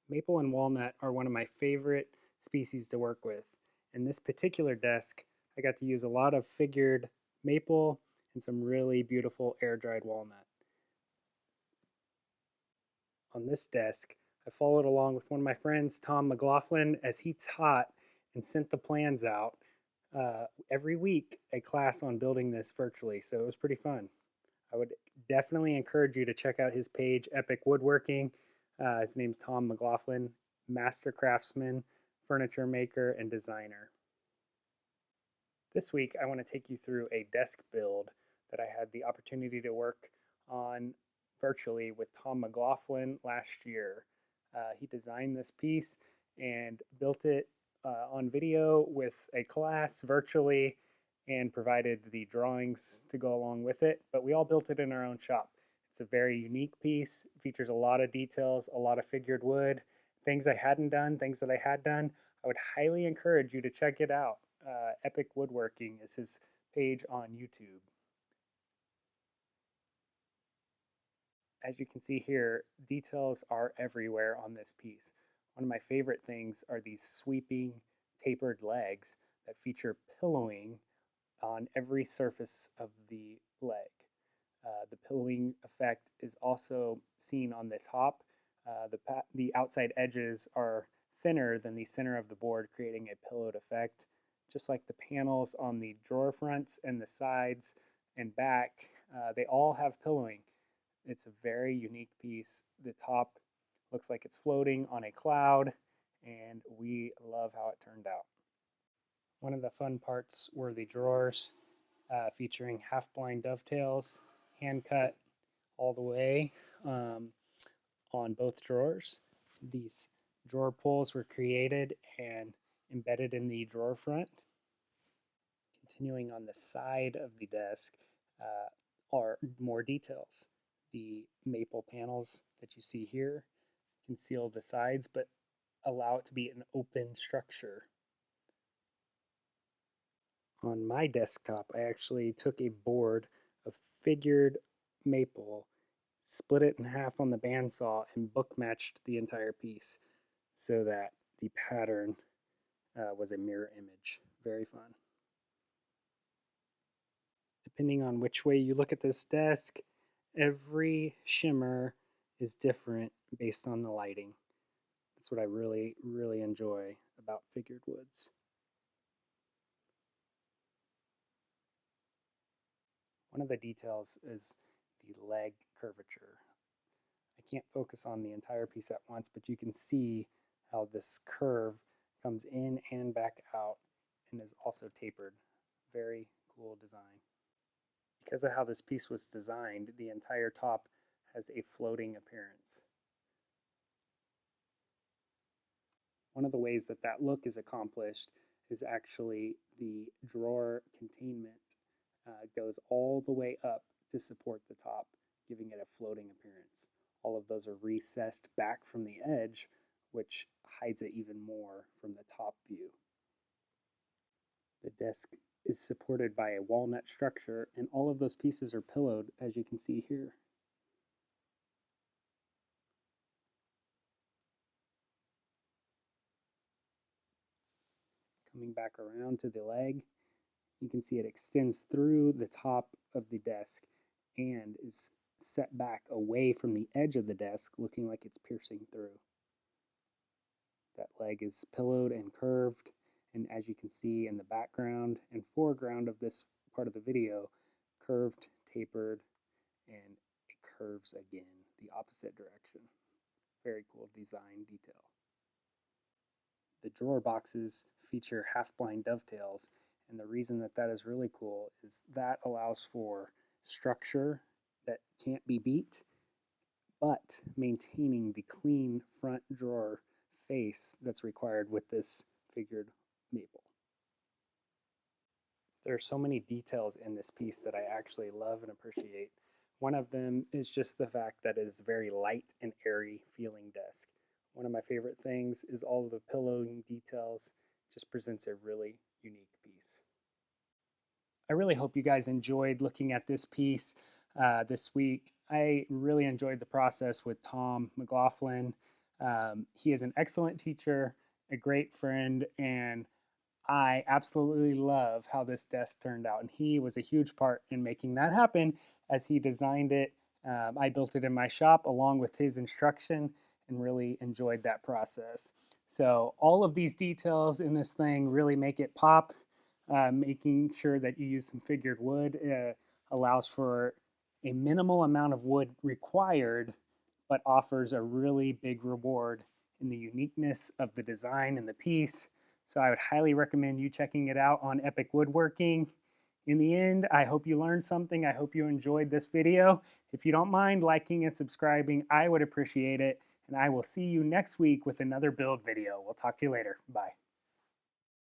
Maple and walnut are one of my favorite species to work with. In this particular desk, I got to use a lot of figured maple and some really beautiful air-dried walnut. On this desk, I followed along with one of my friends, Tom McLaughlin, as he taught and sent the plans out every week, a class on building this virtually. So it was pretty fun. I would definitely encourage you to check out his page, Epic Woodworking. His name's Tom McLaughlin, master craftsman, furniture maker, and designer. This week, I want to take you through a desk build that I had the opportunity to work on virtually with Tom McLaughlin last year. He designed this piece and built it on video with a class virtually and provided the drawings to go along with it, but we all built it in our own shop. It's a very unique piece, features a lot of details, a lot of figured wood, things I hadn't done, things that I had done. I would highly encourage you to check it out. Epic Woodworking is his page on YouTube. As you can see here, details are everywhere on this piece. One of my favorite things are these sweeping tapered legs that feature pillowing on every surface of the leg. The pillowing effect is also seen on the top. The outside edges are thinner than the center of the board, creating a pillowed effect. Just like the panels on the drawer fronts and the sides and back, they all have pillowing. It's a very unique piece. The top looks like it's floating on a cloud, and we love how it turned out. One of the fun parts were the drawers featuring half-blind dovetails, hand cut all the way on both drawers. These drawer pulls were created and embedded in the drawer front. Continuing on the side of the desk are more details. The maple panels that you see here conceal the sides but allow it to be an open structure. On my desktop, I actually took a board of figured maple, split it in half on the bandsaw, and book matched the entire piece so that the pattern was a mirror image. Very fun. Depending on which way you look at this desk, every shimmer is different based on the lighting. That's what I really, really enjoy about figured woods. One of the details is the leg curvature. I can't focus on the entire piece at once, but you can see how this curve comes in and back out and is also tapered. Very cool design. Because of how this piece was designed, the entire top has a floating appearance. One of the ways that that look is accomplished is actually the drawer containment goes all the way up to support the top, giving it a floating appearance. All of those are recessed back from the edge, which hides it even more from the top view. The desk is supported by a walnut structure, and all of those pieces are pillowed, as you can see here. Coming back around to the leg, you can see it extends through the top of the desk and is set back away from the edge of the desk, looking like it's piercing through. That leg is pillowed and curved, and as you can see in the background and foreground of this part of the video, curved, tapered, and it curves again the opposite direction. Very cool design detail. The drawer boxes feature half-blind dovetails, and the reason that that is really cool is that allows for structure that can't be beat, but maintaining the clean front drawer face that's required with this figured maple. There are so many details in this piece that I actually love and appreciate. One of them is just the fact that it is a very light and airy feeling desk. One of my favorite things is all of the pillowing details. It just presents a really unique piece. I really hope you guys enjoyed looking at this piece this week. I really enjoyed the process with Tom McLaughlin. He is an excellent teacher, a great friend, and I absolutely love how this desk turned out. And he was a huge part in making that happen as he designed it. I built it in my shop along with his instruction and really enjoyed that process. So all of these details in this thing really make it pop. Making sure that you use some figured wood allows for a minimal amount of wood required, but offers a really big reward in the uniqueness of the design and the piece. So I would highly recommend you checking it out on Epic Woodworking. In the end, I hope you learned something. I hope you enjoyed this video. If you don't mind liking and subscribing, I would appreciate it. And I will see you next week with another build video. We'll talk to you later. Bye.